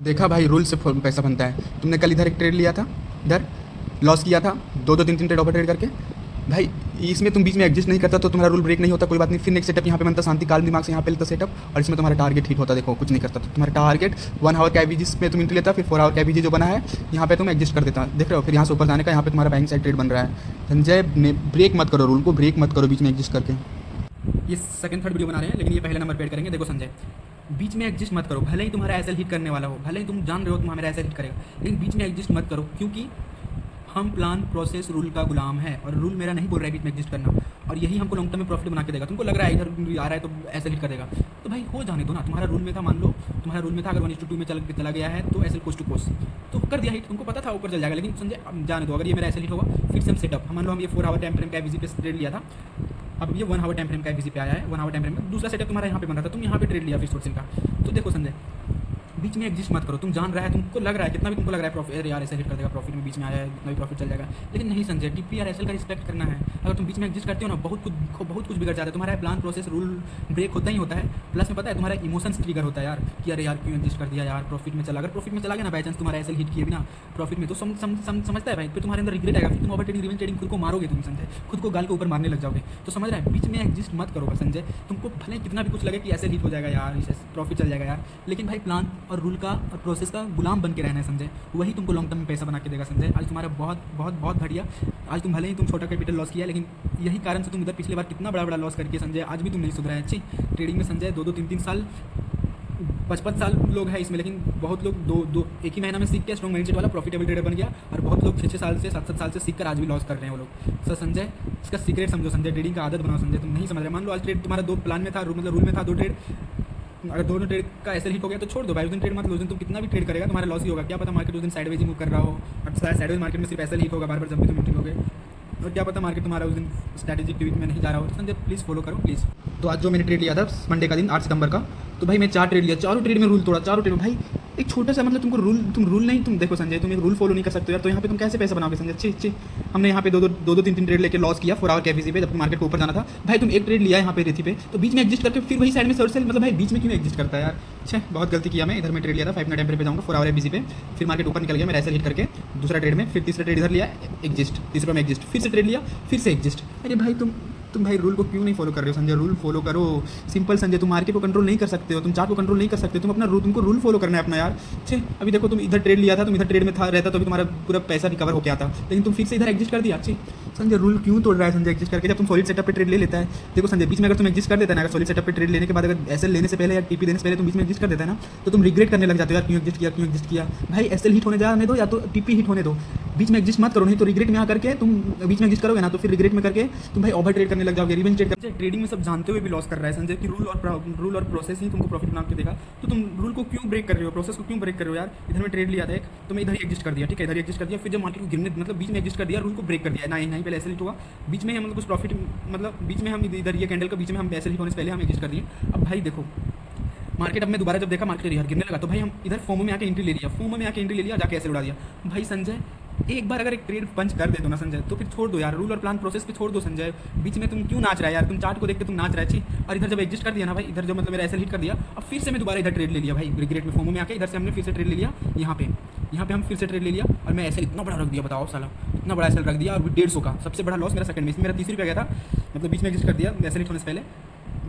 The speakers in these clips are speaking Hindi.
देखा भाई, रूल से पैसा बनता है। तुमने कल इधर एक ट्रेड लिया था, इधर लॉस किया था, दो दो तीन तीन ट्रेड ओवर ट्रेड करके। भाई इसमें तुम बीच में एडजस्ट नहीं करता तो तुम्हारा रूल ब्रेक नहीं होता, कोई बात नहीं। फिर नेक्स्ट सेटअप यहाँ पे बनता, शांति काल दिमाग से यहाँ पे लेता सेटअप, और इसमें तुम्हारा टारगेट हिट होता। देखो कुछ नहीं करता तो तुम्हारा टारगेट 1 आवर का एवीजी में तुम इंट्री लेता, फिर 4 आवर का एवीजी जो बना है यहाँ पे तुम एडजस्ट कर देता। देख रहे हो, फिर यहाँ से ऊपर जाने का यहाँ पे तुम्हारा बैंक साइड ट्रेड बन रहा है। संजय ब्रेक मत करो, रूल को ब्रेक मत करो बीच में एडजस्ट करके। ये सेकंड थर्ड वीडियो बना रहे हैं, लेकिन ये पहले नंबर पे ऐड करेंगे। देखो संजय, बीच में एडजस्ट मत करो। भले ही तुम्हारा एसएल हिट करने वाला हो, भले ही तुम जान रहे हो तुम्हारा एसएल हिट करेगा, लेकिन बीच में एडजस्ट मत करो, क्योंकि हम प्लान प्रोसेस रूल का गुलाम है और रूल मेरा नहीं बोल रहा है बीच में एडजस्ट करना, और यही हमको लॉन्ग टर्म में प्रॉफिट बना के देगा। तुमको लग रहा है इधर आ रहा है तो एसएल हिट कर देगा, तो भाई हो जाने दो ना। तुम्हारा रूल में था, मान लो तुम्हारा रूल में था अगर 1:2 में चला गया है तो एसएल कोस्ट टू कोस्ट तो कर दिया हिट, तुमको पता था ऊपर चल जाएगा। लेकिन संजय अब जाने दो, अगर ये मेरा एसएल हिट होगा फिर से हम सेटअप, मान लो हम ये 4 आवर टाइम फ्रेम का एवीजी पे ट्रेड लिया था, अब ये 1 आवर टाइम फ्रेम का एवीजी पे आया है। 1 आवर टाइम फ्रेम में दूसरा सेटअप तुम्हारा यहाँ पे बन रहा था, तुम यहाँ पे ट्रेड लिया फिर सोर्सिंग का। तो देखो संजय, बीच में एडजस्ट मत करो। तुम जान रहा है, तुमको लग रहा है, कितना भी तुमको लग रहा है प्रॉफिट यार ऐसे हिट कर देगा, प्रॉफिट में बीच में आया है, इतना भी प्रॉफिट चल जाएगा, लेकिन नहीं संजय, टीपी और एसएल का रिस्पेक्ट करना है। अगर तुम बीच में एडजस्ट करते हो ना, बहुत कुछ बिगड़ जाता है। तुम्हारा प्लान प्रोसेस रूल ब्रेक होता ही होता है, प्लस में पता है तुम्हारा इमोशंस ट्रिगर होता है यार, कि अरे यार क्यों एडजस्ट कर दिया यार, प्रॉफिट में चला। अगर प्रॉफिट में चला गया ना बाई चांस तुम्हारा एसएल हिट किए बिना प्रॉफिट में, तो समझता है भाई, फिर तुम्हारे अंदर रिग्रेट आएगा, फिर तुम ओवर ट्रेडिंग रिवेंज ट्रेडिंग खुद को मारोगे तुम संजय, खुद को गाल के ऊपर मारने लग जाओगे। तो समझ रहा है, बीच में एडजस्ट मत करो संजय। तुमको भले कितना भी कुछ लगे कि एसएल हिट हो जाएगा यार, प्रॉफिट चल जाएगा यार, लेकिन भाई प्लान और रूल का और प्रोसेस का गुलाम बन के रहना है संजय, वही तुमको लॉन्ग टर्म में पैसा बना के देगा संजय। आज तुम्हारा बहुत घटिया, आज तुम भले ही तुम छोटा कैपिटल लॉस किया, लेकिन यही कारण से तुम इधर पिछले बार कितना बड़ा लॉस करके संजय आज भी तुम नहीं सुधरा है। अच्छी ट्रेडिंग में संजय 2-2, 3-3 साल, 55 साल लोग हैं इसमें, लेकिन बहुत लोग दो एक ही महीना में सीख के स्ट्रॉन्ग माइंडसेट वाला प्रॉफिटेबल ट्रेडर बन गया, और बहुत लोग 6-6 साल से 7-7 साल से सीख कर आज भी लॉस कर रहे हैं वो लोग। सर संजय, इसका सीक्रेट समझो संजय, ट्रेडिंग का आदत बनाओ संजय। तुम नहीं समझ रहे, मान लो आज ट्रेड तुम्हारा 2 प्लान में था, मतलब रूल में था 2 ट्रेड, अगर दोनों ट्रेड का ऐसे हिट हो गया तो छोड़ दो भाई, उस दिन ट्रेड मत लो। उस दिन तुम कितना भी ट्रेड करेगा तुम्हारा लॉस ही होगा। क्या पता मार्केट उस दिन साइडवेज ही मूव कर रहा हो, और साइडवेज मार्केट में सिर्फ ऐसा हिट होगा बार बार जब भी तुम एंट्री लोगे, और क्या पता मार्केट तुम्हारा उस दिन स्ट्रैटेजिक ट्रेड में नहीं जा रहा हो। तो संजय प्लीज़ फॉलो करो प्लीज़। तो आज जो मैंने ट्रेड लिया था मंडे का दिन 8 सितंबर का, तो भाई मैं 4 ट्रेड लिया, चारों ट्रेड में रूल तोड़ा, चारों ट्रेड में भाई एक छोटा सा, मतलब तुम रूल नहीं, तुम देखो संजय, तुम एक रूल फॉलो नहीं कर सकते हो यार, तो यहाँ पे तुम कैसे पैसा बनाओगे संजय। अच्छी हमने यहाँ पे 2-2, 3-3 ट्रेड लेके लॉस किया 4 आवर के एवीजी पे, जब मार्केट को ऊपर जाना था। भाई तुम एक ट्रेड लिया यहाँ पे रेथी पे, तो बीच में एडजस्ट करके फिर वही साइड में सर्च सेल, मतलब भाई बीच में क्यों एडजस्ट करता है यार। अच्छा बहुत गलती किया मैं, इधर में ट्रेड लिया था 5 मिनट टाइम पे जाऊँगा 4 आवर एवीजी पे, फिर मार्केट ऊपर निकल गया, मैं ऐसे हिट करके दूसरा ट्रेड में, फिर तीसरा ट्रेड इधर लिया एग्जिस्ट, तीसरा में एग्जिस्ट, फिर से ट्रेड लिया, फिर से एग्जिस्ट। अरे भाई तुम भाई रूल को क्यों नहीं फॉलो कर रहे हो संजय। रूल फॉलो करो, सिंपल संजय। तुम मार्केट को कंट्रोल नहीं कर सकते हो, तुम चार्ट को कंट्रोल नहीं कर सकते, तुम अपना तुमको रूल फॉलो करना है अपना यार। अच्छे अभी देखो, तुम इधर ट्रेड लिया था, तुम इधर ट्रेड में था रहता तो अभी तुम्हारा पूरा पैसा रिकवर हो गया था, लेकिन तुम फिर से इधर एडजस्ट कर दिया। अच्छी संजय, रूल क्यों तोड़ रहा है संजय एडजस्ट करके, जब तुम सॉलिड सेटअप पे ट्रेड ले लेता है। देखो संजय, बीच में अगर तुम एडजस्ट कर देता है ना, अगर सॉलिड सेटअप पे ट्रेड लेने के बाद अगर एसएल लेने से पहले या टीपी देने से पहले तुम बीच में एडजस्ट कर देता है ना, तो तुम रिग्रेट करने लग जाते हो यार, क्यों एडजस्ट किया। भाई एसएल हिट होने जाने दो या तो टीपी हिट होने दो, बीच में एडजस्ट मत करो, नहीं तो रिग्रेट में आ करके तुम बीच में एडजस्ट करोगे ना, तो फिर रिग्रेट में करके तुम भाई ओवर ट्रेड करने लग जाओगे, रिवेंज ट्रेड। ट्रेडिंग में सब जानते हुए भी लॉस कर रहा है संजय, कि रूल और प्रोसेस ही तुमको प्रॉफिट बना के देगा, तो तुम रूल को क्यों ब्रेक कर रहे हो, प्रोसेस को क्यों ब्रेक कर रहे हो यार। इधर में ट्रेड लिया था एक, तो मैं इधर ही एडजस्ट कर दिया, ठीक है, इधर ही एडजस्ट कर दिया, फिर जब मार्केट को गिरने, मतलब बीच में एडजस्ट कर दिया, रूल को ब्रेक कर दिया, नहीं पहले ऐसे हिट हुआ, बीच में हम कुछ प्रॉफिट, मतलब बीच में हम इधर ये कैंडल का बीच में हम ऐसे हिट होने से पहले हम एडजस्ट कर दिए। अब भाई देखो मार्केट, अब मैं दोबारा जब देखा मार्केट यार गिरने लगा, तो भाई हम इधर फोमो में आके एंट्री ले लिया, जाके ऐसे उड़ा दिया। भाई संजय, एक बार अगर एक ट्रेड पंच कर दे दो ना संजय, तो फिर छोड़ दो यार, रूल और प्लान प्रोसेस पे छोड़ दो संजय। बीच में तुम क्यों नाच रहा है यार, तुम चार्ट को देख के तुम नाच रहा है। अच्छी, और इधर जब एडजस्ट कर दिया ना भाई, इधर जो मतलब मेरा ऐसे हिट कर दिया, अब फिर से मैं दोबारा इधर ट्रेड ले लिया भाई, रिग्रेट में फोमो में आके इधर से हमने फिर से ट्रेड ले लिया, यहाँ पे हम फिर से ट्रेड ले लिया, और मैं ऐसे इतना बड़ा रख दिया, बताओ साला, इतना बड़ा ऐसे रख दिया, और 150 का सबसे बड़ा लॉस मेरा सेकंड में, इसमें मेरा 30 रुपया गया था, मतलब बीच में एडजस्ट कर दिया ऐसे हिट होने से पहले,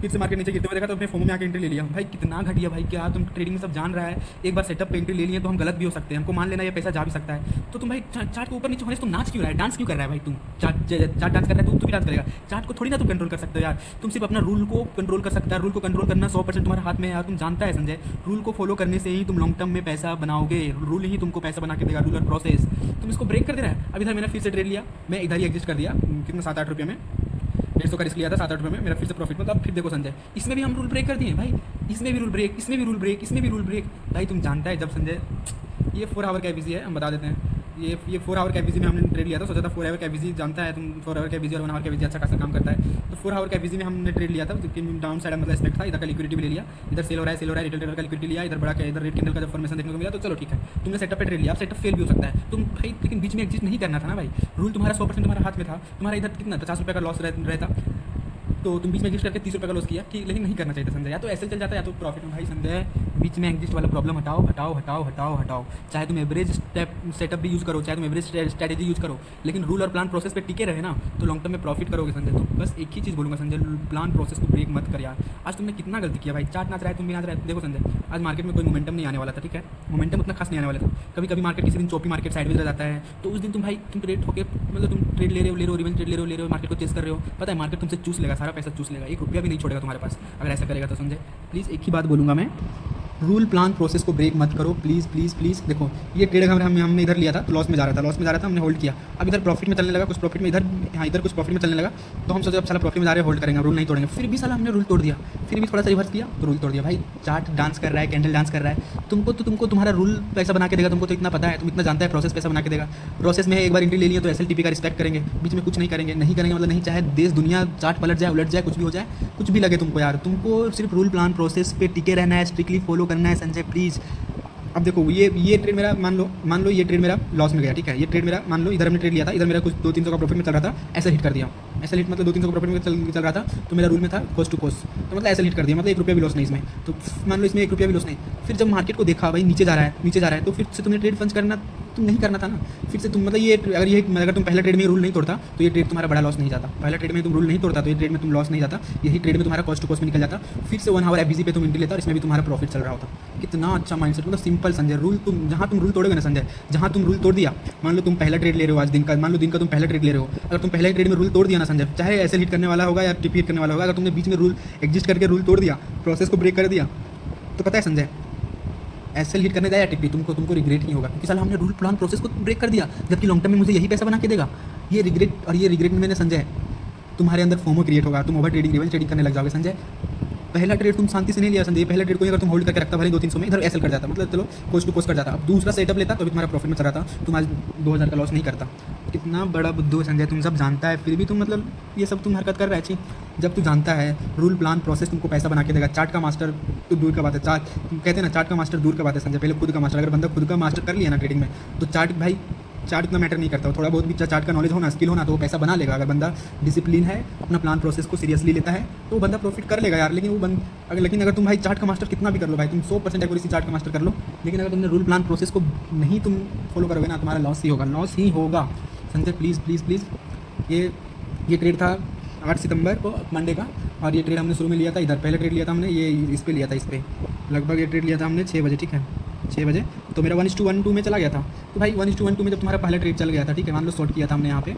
फिर से मार्केट नीचे गिरते हुए देखा तो अपने फोमो में आके एंट्री ले लिया। भाई कितना घटिया भाई, क्या तुम ट्रेडिंग में सब जान रहा है, एक बार सेटअप पे एंट्री ले लिए तो हम गलत भी हो सकते हैं, हमको मान लेना ये पैसा जा भी सकता है, तो तुम भाई चार्ट को ऊपर नीचे होने से तुम नाच क्यों रहा है, डांस क्यों कर रहा है भाई, तुम चार्ट डांस कर रहा है, तुम भी डांस करेगा, चार्ट को थोड़ी ना तुम कंट्रोल कर सकते हो यार, तुम सिर्फ अपना रूल को कंट्रोल कर सकता है, रूल को कंट्रोल करना 100% तुम्हारे हाथ में है यार, तुम जानता है संजय, रूल को फॉलो करने से ही तुम लॉन्ग टर्म में पैसा बनाओगे, रूल ही तुमको पैसा बना के देगा, रूल और प्रोसेस, तुम इसको ब्रेक कर दे रहा है। अब इधर मैंने फिर से ट्रेड लिया, मैं इधर ही एडजस्ट कर दिया, कितना 7-8 रुपये में, 150 का रिस्क लिया था, 7-8 रुपये में मेरा फिर से प्रॉफिट, मतलब फिर देखो संजय, इसमें भी हम रूल ब्रेक कर दिए भाई, इसमें भी रूल ब्रेक, इसमें भी रूल ब्रेक भाई, तुम जानता है जब संजय, ये 4 आवर का एवीजी है, हम बता देते हैं, ये 4 आवर का एवीजी में हमने ट्रेड लिया था, सोचा था 4 आवर का एवीजी, जानता है तुम 4 आवर का एवीजी और 1 आवर का एवीजी अच्छा खासा काम करता है, तो 4 आवर का एवीजी में हमने ट्रेड लिया था, क्योंकि डाउन साइड मतलब एक्सपेक्ट था, इधर का लिक्विडिटी भी ले लिया, इधर सेल हो रहा है, रिटेल ट्रेडर का लिक्विडिटी लिया, इधर बड़ा इधर रेड कैंडल का जब फॉर्मेशन देखने को मिला, तो चलो ठीक है, तुमने सेटअप पे ट्रेड लिया, सेटअप फेल भी हो सकता है तुम भाई, लेकिन बीच में एडजस्ट नहीं करना था ना भाई, रूल तुम्हारा 100% तुम्हारे हाथ में था, तुम्हारा इधर कितना 50 रुपये का लॉस रहता, तो तुम बीच में एडजस्ट करके 30 रुपये का लॉस किया, ठीक, लेकिन नहीं करना चाहिए था संजय, या तो ऐसे चल जाता है या तो प्रॉफिट में। भाई संजय बीच में एग्जिस्ट वाला प्रॉब्लम हटाओ हटाओ हटाओ हटाओ हटाओ। चाहे तुम एवरेज सेटअप भी यूज़ करो, चाहे तुम एवरेज स्ट्रैटेजी यूज़ करो, लेकिन रूल और प्लान प्रोसेस पे टिके रहे ना तो लॉन्ग टर्म में प्रॉफिट करोगे संजय। तो बस एक ही चीज़ बोलूँगा संजय, प्लान प्रोसेस को ब्रेक मत कर यार। आज तुमने कितना गलती किया भाई, चार्ट नाच रहा है, तुम भी नाच रहा है। देखो संजय, आज मार्केट में कोई मोमेंटम नहीं आने वाला था, ठीक है, मोमेंटम उतना खास नहीं आने वाला था। कभी कभी मार्केट किसी दिन चौपी मार्केट साइडवेज रह जाता है, तो उस दिन तुम भाई तुम ट्रेड होकर मतलब तुम ट्रेड ले रहे हो रिवन ट्रेड ले रहे हो, मार्केट को चेस कर रहे हो, पता है मार्केट तुमसे चूस लेगा, सारा पैसा चूस लेगा, एक रुपया भी नहीं छोड़ेगा तुम्हारे पास अगर ऐसा करेगा तो संजय। प्लीज़ एक ही बात बोलूँगा मैं, रूल प्लान प्रोसेस को ब्रेक मत करो प्लीज़ प्लीज़ प्लीज़। देखो ये ट्रेड हमने इधर लिया था तो लॉस में जा रहा था, हमने होल्ड किया। अब इधर प्रॉफिट में चलने लगा, कुछ प्रॉफिट में इधर, हाँ इधर कुछ प्रॉफिट में चलने लगा, तो हम सोचे अब साला प्रॉफिट में जा रहे हैं, होल्ड करेंगे, रूल नहीं तोड़ेंगे। फिर भी साला हमने रूल तोड़ दिया, फिर भी थोड़ा सा रिवर्स किया तो रूल तोड़ दिया। भाई चार्ट डांस कर रहा है, कैंडल डांस कर रहा है, तुमको तुम्हारा रूल पैसा बना के देगा, तुमको तो इतना पता है, तुम इतना जानता है प्रोसेस पैसा बना के देगा। प्रोसेस में एक बार एंट्री ले लिया तो SLTP का रिस्पेक्ट करेंगे, बीच में कुछ नहीं करेंगे मतलब नहीं, चाहे देश दुनिया चार्ट पलट जाए उलट जाए कुछ भी हो जाए, कुछ भी लगे तुमको यार, तुमको सिर्फ रूल प्लान प्रोसेस पे टिके रहना है, स्ट्रिक्टली फॉलो करना है संजय प्लीज़। अब देखो ये ट्रेड मेरा मान लो ये ट्रेड मेरा लॉस में गया, ठीक है, ये ट्रेड मेरा मान लो इधर हमने ट्रेड लिया था, इधर मेरा कुछ 200-300 का प्रॉफिट में चल रहा था, ऐसे हिट कर दिया। ऐसे हिट मतलब 200-300 का प्रॉफिट में चल रहा था, तो मेरा रूल में था कोस्ट टू कोस्ट, तो मतलब ऐसे हिट कर दिया, मतलब 1 रुपया भी लॉस नहीं इसमें। तो मान लो इसमें 1 रुपया भी लॉस नहीं। फिर जब मार्केट को देखा भाई नीचे जा रहा है तो फिर से तुम्हें ट्रेड फंस करना तुम नहीं करना था ना। फिर से तुम मतलब अगर तुम पहले ट्रेड में रूल नहीं तोड़ता तो ये ट्रेड तुम्हारा बड़ा लॉस नहीं जाता। पहले ट्रेड में तुम रूल नहीं तोड़ता तो ये ट्रेड में तुम लॉस नहीं जाता, यही ट्रेड में तुम्हारा कॉस्ट टू कॉस्ट में निकल जाता। फिर से 1 आवर FBC पे तुम एंट्री लेता और इसमें भी तुम्हारा प्रॉफिट चल रहा होता। कितना अच्छा माइंडसेट, मतलब सिंपल संजय। रूल तुम जहाँ तुम रूल तोड़ोगे ना संजय, जहाँ तुम रूल तोड़ दिया, मान लो तुम पहला ट्रेड ले रहे हो आज दिन का, मान लो दिन का तुम पहला ट्रेड ले रहे हो, अगर तुम पहले ट्रेड में रूल तोड़ दिया ना संजय, चाहे ऐसे हिट करने वाला होगा या टिप हिट करने वाला होगा, अगर तुमने बीच में रूल एग्जिस्ट करके रूल तोड़ दिया, प्रोसेस को ब्रेक कर दिया, तो पता है संजय ऐसे हिट करने जाए या टिप्पी तुमको रिग्रेट नहीं होगा, क्योंकि साला हमने रूल प्लान प्रोसेस को ब्रेक कर दिया, जबकि लॉन्ग टर्म में मुझे यही पैसा बना के देगा। ये रिग्रेट में मैंने संजय तुम्हारे अंदर फोमो क्रिएट होगा, तुम ओवर ट्रेडिंग रिवन ट्रेडिंग करने लग जाओगे संजय। पहला ट्रेड तुम शांति से नहीं लिया संजय, पहला ट्रेड को अगर तुम होल्ड करके रखता भले 200-300 में, इधर एसएल कर जाता, मतलब चलो कोस्ट टू कोस्ट कर जाता। अब दूसरा सेटअप लेता तो भी तुम्हारा प्रॉफिट में चल रहा था, तुम आज 2000 का लॉस नहीं करता। कितना बड़ा बुद्धू संजय, तुम सब जानता है फिर भी तुम मतलब ये सब तुम हरकत कर रहे छी। जब तू जानता है रूल प्लान प्रोसेस तुमको पैसा बना के देगा, चार्ट का मास्टर तो दूर का बात है, चार्ट कहते हैं ना चार्ट का मास्टर दूर का बात है संजय, पहले खुद का मास्टर। अगर बंदा खुद का मास्टर कर लिया ना ट्रेडिंग में, तो चार्ट इतना मैटर नहीं करता, थोड़ा बहुत भी चार्ट का नॉलेज होना, स्किल होना, तो वो पैसा बना लेगा। अगर बंदा डिसिप्लिन है, अपना प्लान प्रोसेस को सीरियसली लेता है, तो वो बंदा प्रॉफिट कर लेगा यार। लेकिन अगर तुम भाई चार्ट का मास्टर कितना भी कर लो भाई, तुम 100% एक्यूरेसी चार्ट का मास्टर कर लो, लेकिन अगर तुमने रूल प्लान प्रोसेस को नहीं तुम फॉलो करोगे ना, तुम्हारा लॉस ही होगा संजय। प्लीज़ ये ट्रेड था 8 सितंबर को मंडे का, और ये ट्रेड हमने शुरू में लिया था इधर, पहले ट्रेड लिया था हमने ये इस पे लिया था, इस पर लगभग ये ट्रेड लिया था हमने 6 बजे, ठीक है 6 बजे, तो मेरा 1:1:2 में चला गया था। तो भाई 1:1:2 में जब तुम्हारा पहला ट्रेड चल गया था, ठीक है, मान लो शॉर्ट किया था हमने यहाँ पे,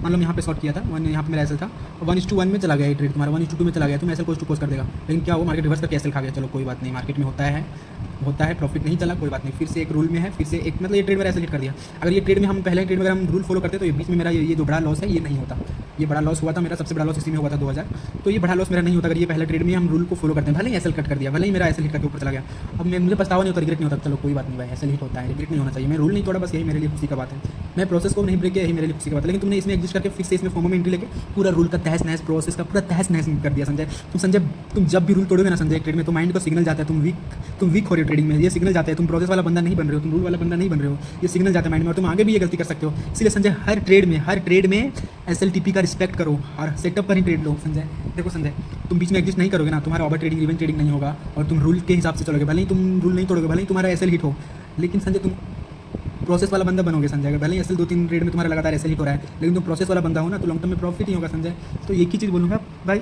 मान लो यहाँ पे शॉर्ट किया था, यहाँ पे मेरा एसएल था, 1:1 में चला गया ये ट्रेड तुम्हारा, 1:2 में चला गया, तुम एसएल कोस्ट टू कोस्ट कर देगा। लेकिन क्या वो मार्केट रिवर्स करके एसएल खा गया, चलो कोई बात नहीं, मार्केट में होता है प्रॉफिट नहीं चला, कोई बात नहीं, फिर से एक रूल में है, फिर से एक मतलब ये ट्रेड मेरा ऐसे हिट कर दिया। अगर ये ट्रेड में हम पहले ट्रेड में अगर हम रूल फॉलो करते तो ये बीच में मेरा ये जो बड़ा लॉस है ये नहीं होता। ये बड़ा लॉस हुआ था मेरा, सबसे बड़ा लॉस इसी में हुआ था 2000, तो ये बड़ा लॉस मेरा नहीं होता अगर ये पहले ट्रेड में हम रूल को फॉलो करते हैं। भले ही एसएल कट कर दिया, भले ही मेरा एसएल हिट करके ऊपर चला गया, अब मुझे पछतावा नहीं होता, रिग्रेट नहीं होता, चलो कोई बात नहीं भाई, एसएल हिट होता है, रिग्रेट नहीं होना चाहिए। मैं रूल नहीं तोड़ा, बस यही मेरे लिए खुशी का बात है। मैं प्रोसेस को नहीं ब्रेक किया, यही मेरे लिए खुशी की बात है। लेकिन तुमने इसमें एग्जिस्ट करके फिर से इसमें फॉर्म में एंट्री लेके पूरा रूल का तहस नहस, प्रोसेस का पूरा तहस नहस कर दिया संजय। तुम जब भी रूल तोड़ोगे ना संजय ट्रेड में, तो माइंड को सिग्नल जाता है तुम वीक हो रहे हो ट्रेडिंग में, ये सिग्नल जाता है तुम प्रोसेस वाला बंदा नहीं बन रहे हो, तुम रूल वाला बंदा नहीं बन रहे हो, ये सिग्नल जाता है माइंड में, और तुम आगे भी ये गलती कर सकते हो। इसलिए संजय हर ट्रेड में SLTP का रिस्पेक्ट करो और सेटअप पर ही ट्रेड लो संजय। देखो संजय, तुम बीच में एग्जिस्ट नहीं करोगे ना, तुम्हारा ओवर ट्रेडिंग इवन ट्रेडिंग नहीं होगा, और तुम रूल के हिसाब से चलोगे, भले ही तुम रूल नहीं तोड़ोगे, भले ही तुम्हारा एसएल हिट हो, लेकिन संजय तुम प्रोसेस वाला बंदा बनोगे संजय। भले ही एसएल 2-3 ट्रेड में तुम्हारा लगातार एसएल हिट हो रहा है, लेकिन तुम प्रोसेस वाला बंदा हो ना, तो लॉन्ग टर्म में प्रॉफिट ही होगा संजय। तो एक ही चीज़ बोलूँगा भाई,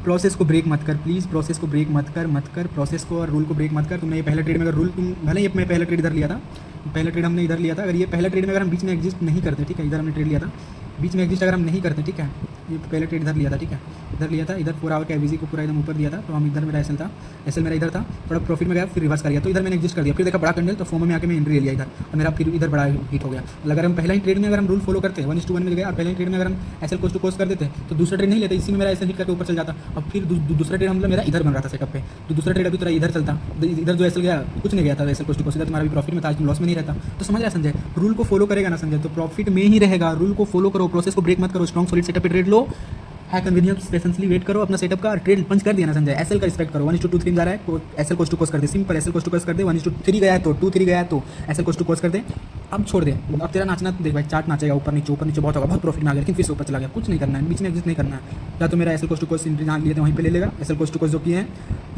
प्रोसेस को ब्रेक मत कर प्लीज़, प्रोसेस को ब्रेक मत कर प्रोसेस को और रूल को ब्रेक मत कर। तुमने ये पहला ट्रेड में अगर रूल तुम भले ही मैं पहला ट्रेड इधर लिया था, पहला ट्रेड हमने इधर लिया था, अगर ये पहला ट्रेड में अगर हम बीच में एग्जिस्ट नहीं करते, ठीक है, इधर हमने ट्रेड लिया था, बीच में एग्जिस्ट अगर हम नहीं करते, ठीक है, ये पहले ट्रेड इधर लिया था, ठीक है, इधर लिया था, इधर 4 आवर का एवीजी को पूरा एकदम ऊपर दिया था, तो हम इधर मेरा एसएल मेरा इधर था, थोड़ा प्रॉफिट में गया, फिर रिवर्स कर गया, तो इधर मैंने एग्जिस्ट कर दिया, फिर देखा बड़ा कैंडल, तो फोमो में आके मैं एंट्री ले लिया इधर, और मेरा फिर इधर बड़ा हिट हो गया। अगर हम पहला ही ट्रेड में अगर हम रूल फॉलो करते 1:1 में गया, और पहले ही ट्रेड में अगर हम एसएल कोस्ट टू कोस्ट कर देते तो दूसरा ट्रेड नहीं लेते, इसी में मेरा एसएल हिट करके ऊपर चल जाता। अब फिर दूसरा ट्रेड मतलब मेरा इधर बन रहा था सेटअप पे, तो दूसरा ट्रेड अभी तेरा इधर चलता, इधर जो एसएल गया कुछ नहीं गया था, एसएल कोस्ट टू कोस्ट, इधर तुम्हारा भी प्रॉफिट में था, तुम लॉस में नहीं रहता। तो समझ रहा संजय, रूल को फॉलो करेगा ना संजय तो प्रॉफिट में ही रहेगा। रूल को फॉलो करो, प्रोसेस को ब्रेक मत करो, स्ट्रॉन्ग सॉलिड सेटअप पे ट्रेड लो, है कन्वीनियंस, पेशेंसली वेट करो, अपना सेटअप का ट्रेड पंच कर दिया ना संजय, एसएल का रिस्पेक्ट करो। 1:2-3 जा रहा है तो एसएल कोस्ट टू कोस्ट कर दे, simple SL cost to cost कर दे। 1:3 गया है तो 2-3 गया है तो एसएल कोस्ट टू कोस्ट कर दे। अब छोड़ दे, अब तेरा नाचना देख भाई, चार्ट नाचेगा ऊपर नीचे बहुत होगा, बहुत प्रॉफिट में आ गया, लेकिन फिर से ऊपर चला गया, कुछ नहीं करना है, बीच में एग्जिस्ट नहीं करना है। या तो मेरा एसएल कोस्ट टू कोस्ट जहाँ लिए थे वहीं पे ले लेगा, एसएल कोस्ट टू कोस्ट जो किए हैं,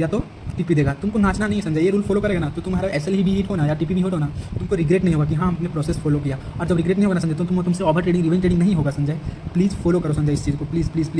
या तो टीपी देगा। तुमको नाचना नहीं है संजय, ये रूल फॉलो करेगा ना तो तुम्हारा एसएल ही भी हिट होना या टीपी भी हिट होना, तुमको रिग्रेट नहीं होगा कि हाँ हमने प्रोसेस फॉलो किया। और जब रिग्रेट नहीं होगा ना संजय तो तुमसे ओवर ट्रेडिंग रिवेंज ट्रेडिंग नहीं होगा संजय। प्लीज़ फॉलो करो संजय इस चीज़ को, प्लीज़ प्लीज़ प्लीज़।